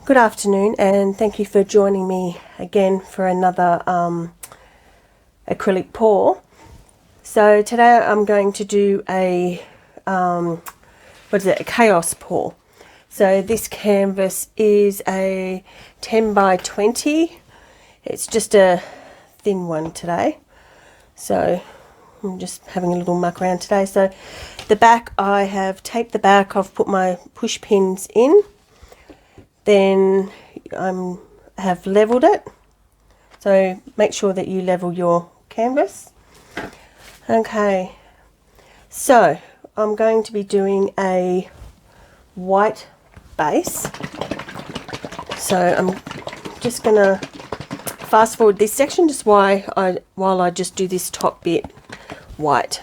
Good afternoon, and thank you for joining me again for another acrylic pour. So today I'm going to do a a chaos pour. So this canvas is a 10 by 20. It's just a thin one today. So I'm just having a little muck around today. So the back, I have taped the back. I've put my push pins in. Then I have leveled it, so make sure that you level your canvas. Okay, so I'm going to be doing a white base, so I'm just gonna fast forward this section just while I just do this top bit white.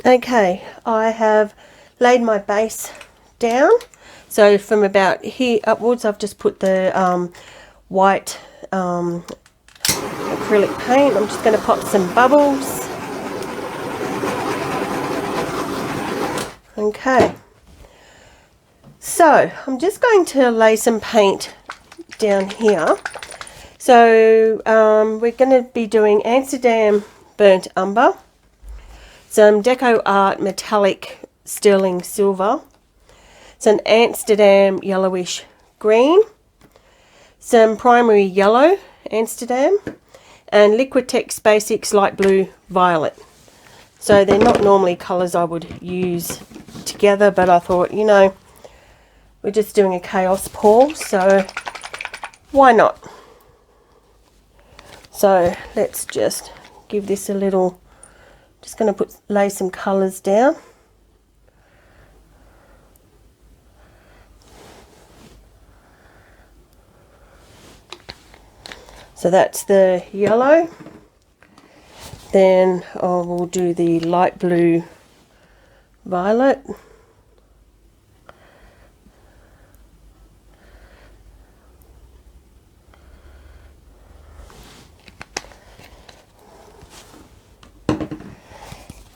Okay, I have laid my base down. So from about here upwards, I've just put the white acrylic paint. I'm just going to pop some bubbles. Okay, so I'm just going to lay some paint down here. So we're going to be doing Amsterdam burnt umber, some DecoArt metallic Stirling silver, some Amsterdam yellowish green, some primary yellow Amsterdam, and Liquitex basics light blue violet. So they're not normally colours I would use together, but I thought, you know, we're just doing a chaos pour, so why not? So let's just give this a little. Just going to lay some colours down. So that's the yellow. Then I will do the light blue violet.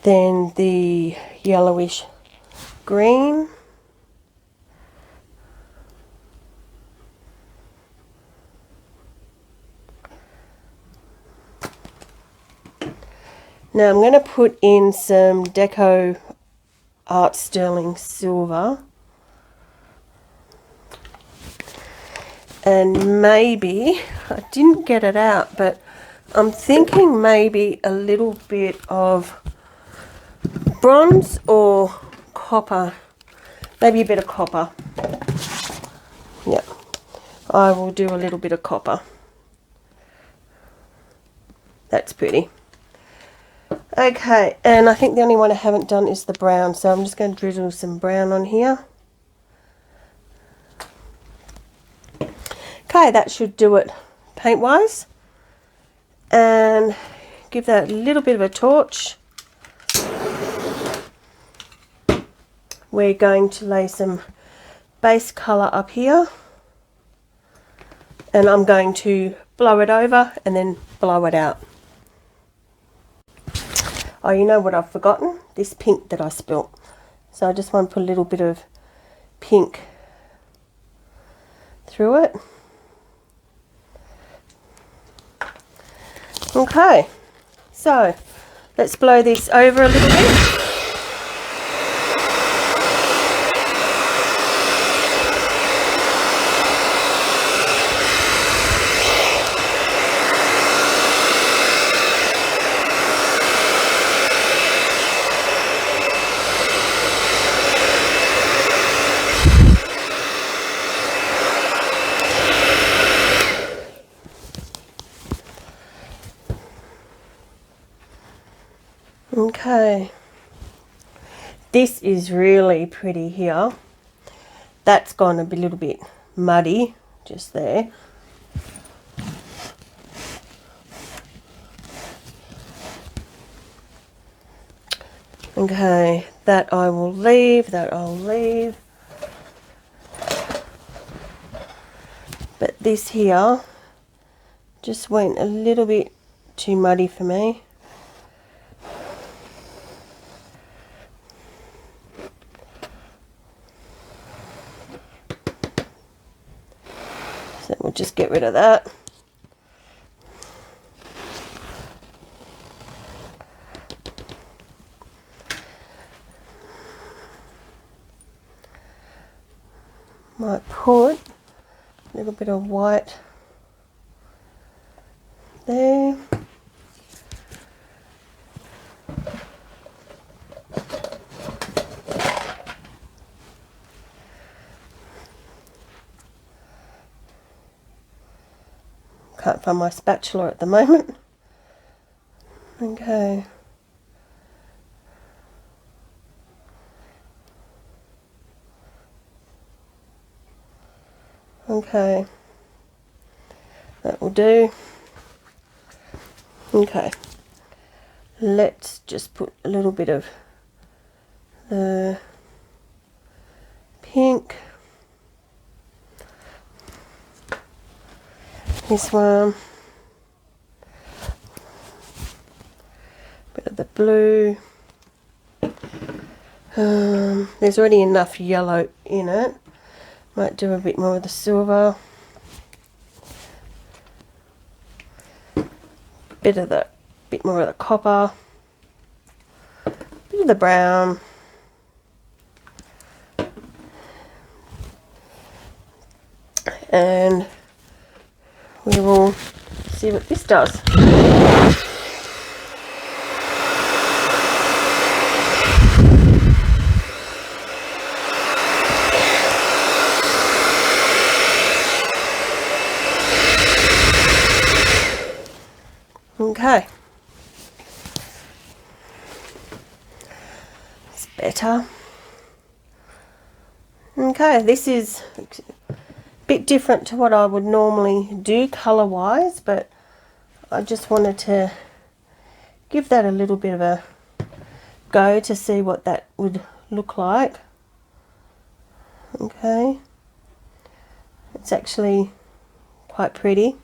Then the yellowish green. Now I'm going to put in some DecoArt Stirling silver. And maybe, I didn't get it out, but I'm thinking maybe a little bit of bronze or copper, maybe a bit of copper. Yeah, I will do a little bit of copper. That's pretty. Okay, and I think the only one I haven't done is the brown, so I'm just going to drizzle some brown on here. Okay, that should do it paint wise, and give that a little bit of a torch. We're going to lay some base colour up here, and I'm going to blow it over and then blow it out. Oh, you know what I've forgotten? This pink that I spilt. So I just want to put a little bit of pink through it. Okay, so let's blow this over a little bit. Okay, this is really pretty here. That's gone to be a little bit muddy just there. Okay, that I will leave, that I'll leave. this here just went a little bit too muddy for me. So we'll just get rid of that. Might put a little bit of white there. Can't find my spatula at the moment. Okay. Okay. That will do. Okay. Let's just put a little bit of the pink. This one, bit of the blue. There's already enough yellow in it. Might do a bit more of the silver. Bit more of the copper. Bit of the brown. And we will see what this does. Okay. It's better. Okay, this is bit different to what I would normally do colour wise, but I just wanted to give that a little bit of a go to see what that would look like. Okay, it's actually quite pretty,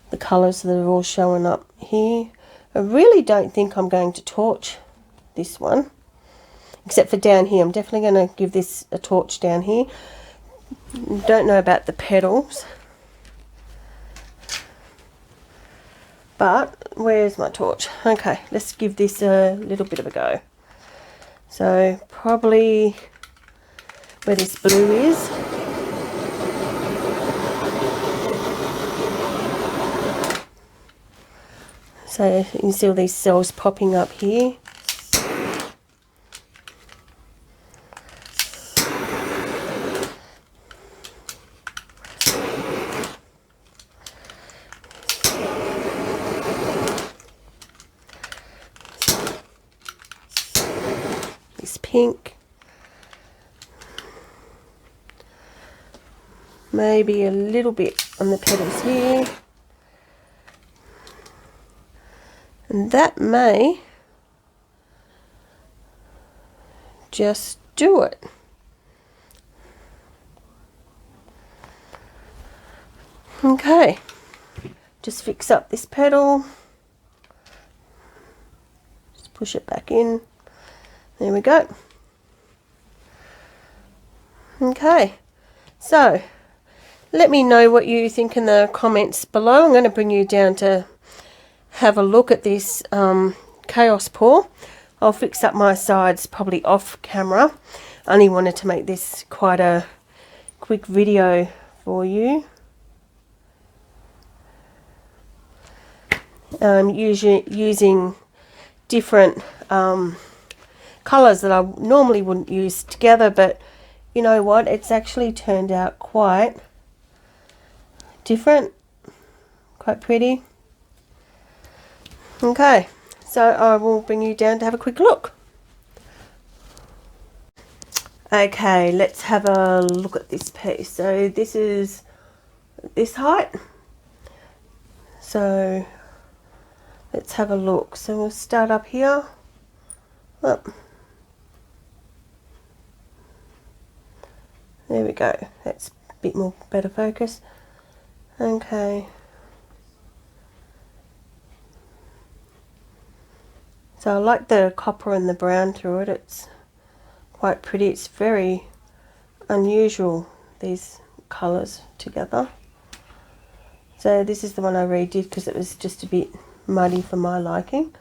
the colours that are all showing up here. I really don't think I'm going to torch this one, except for down here. I'm definitely going to give this a torch down here. Don't know about the petals, but where's my torch? Okay, let's give this a little bit of a go. So probably where this blue is. So you can see all these cells popping up here. Pink, maybe a little bit on the petals here, and that may just do it. Okay, just fix up this petal, just push it back in. There we go. Okay, so let me know what you think in the comments below. I'm going to bring you down to have a look at this chaos pour. I'll fix up my sides probably off camera. I only wanted to make this quite a quick video for you. Using different colours that I normally wouldn't use together, but you know what, it's actually turned out quite different, quite pretty. Okay, so I will bring you down to have a quick look. Okay, let's have a look at this piece. So this is this height, so let's have a look. So we'll start up here. Up. There we go. That's a bit more better focus. Okay. So I like the copper and the brown through it. It's quite pretty. It's very unusual, these colours together. So this is the one I redid because it was just a bit muddy for my liking.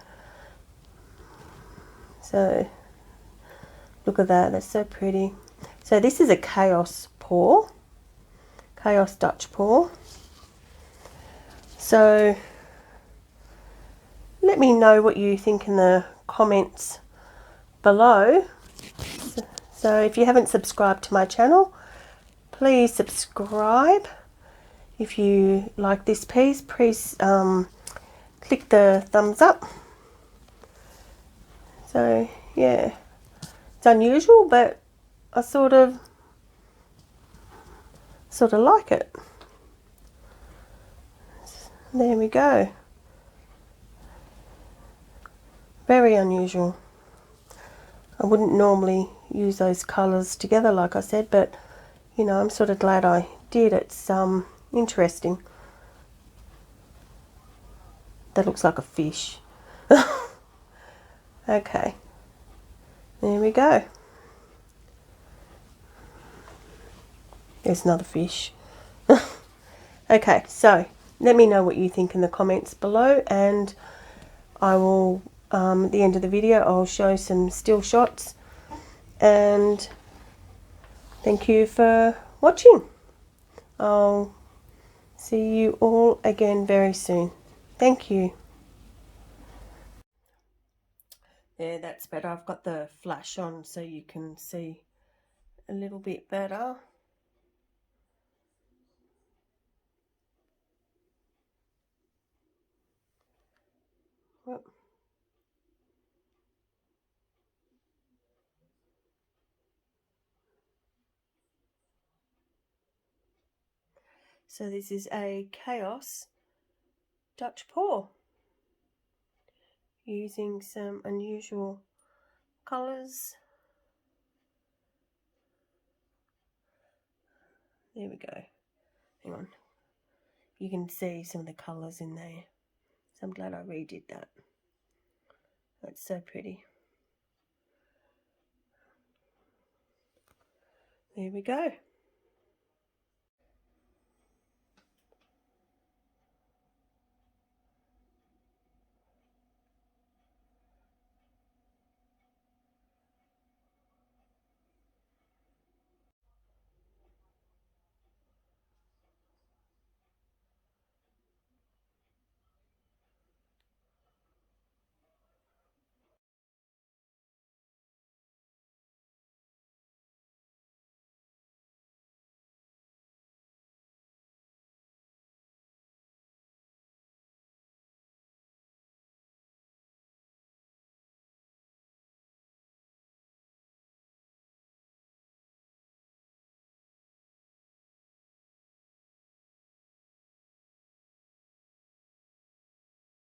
So look at that, that's so pretty. So this is a Chaos pour, Chaos Dutch pour. So let me know what you think in the comments below. So if you haven't subscribed to my channel, please subscribe. If you like this piece, please click the thumbs up. So yeah, it's unusual, but I sort of like it. There we go. Very unusual. I wouldn't normally use those colours together like I said, but you know, I'm sort of glad I did. It's interesting. That looks like a fish. Okay, there we go. There's another fish. Okay, so let me know what you think in the comments below, and I will, at the end of the video, I'll show some still shots, and thank you for watching. I'll see you all again very soon. Thank you. Yeah, that's better. I've got the flash on so you can see a little bit better. Whoop. So this is a Chaos Dutch pour using some unusual colours. There we go. Hang on. You can see some of the colours in there. So I'm glad I redid that. That's so pretty. There we go.